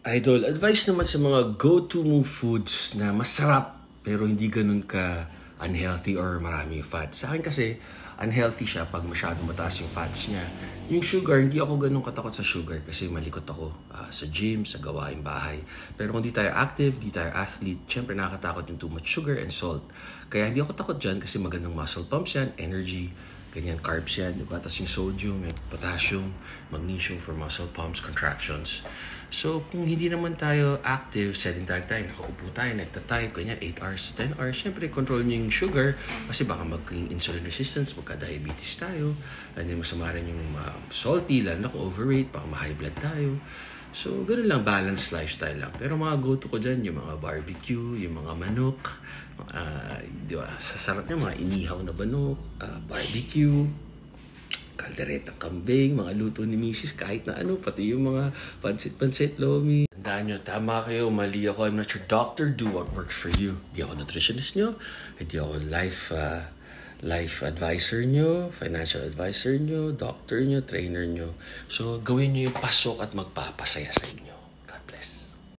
Idol, advice naman sa mga go-to mong foods na masarap pero hindi ganun ka unhealthy or marami yung fats. Sa akin kasi, unhealthy siya pag masyadong mataas yung fats niya. Yung sugar, hindi ako ganun katakot sa sugar kasi malikot ako sa gym, sa gawaing bahay. Pero kung di tayo active, di tayo athlete, syempre nakakatakot yung too much sugar and salt. Kaya hindi ako takot dyan kasi magandang muscle pumps yan, energy, ganyan, carbs yan, diba? Tapos yung sodium, yung potassium, magnesium for muscle pumps, contractions. So, kung hindi naman tayo active, sedentary tayo, nakaupo tayo, nagtatay, ganyan, 8 hours, 10 hours, syempre, control nyo yung sugar kasi baka maging insulin resistance, magka-diabetes tayo, and then masama rin yung salty, lalo na kung overweight, baka ma-high blood tayo. So, ganun lang, balanced lifestyle lang. Pero mga go-to ko dyan, yung mga barbecue, yung mga manok, di ba, sasarap niya, mga inihaw na manok, barbecue, kalderetang kambing, mga luto ni Mrs. kahit na ano, pati yung mga pansit-pansit, lomi. Tandaan nyo, tama kayo, mali ako, I'm not your doctor, do what works for you. Hindi ako nutritionist nyo, hindi ako life advisor nyo, financial advisor nyo, doctor nyo, trainer nyo. So, gawin nyo yung pasok at magpapasaya sa inyo.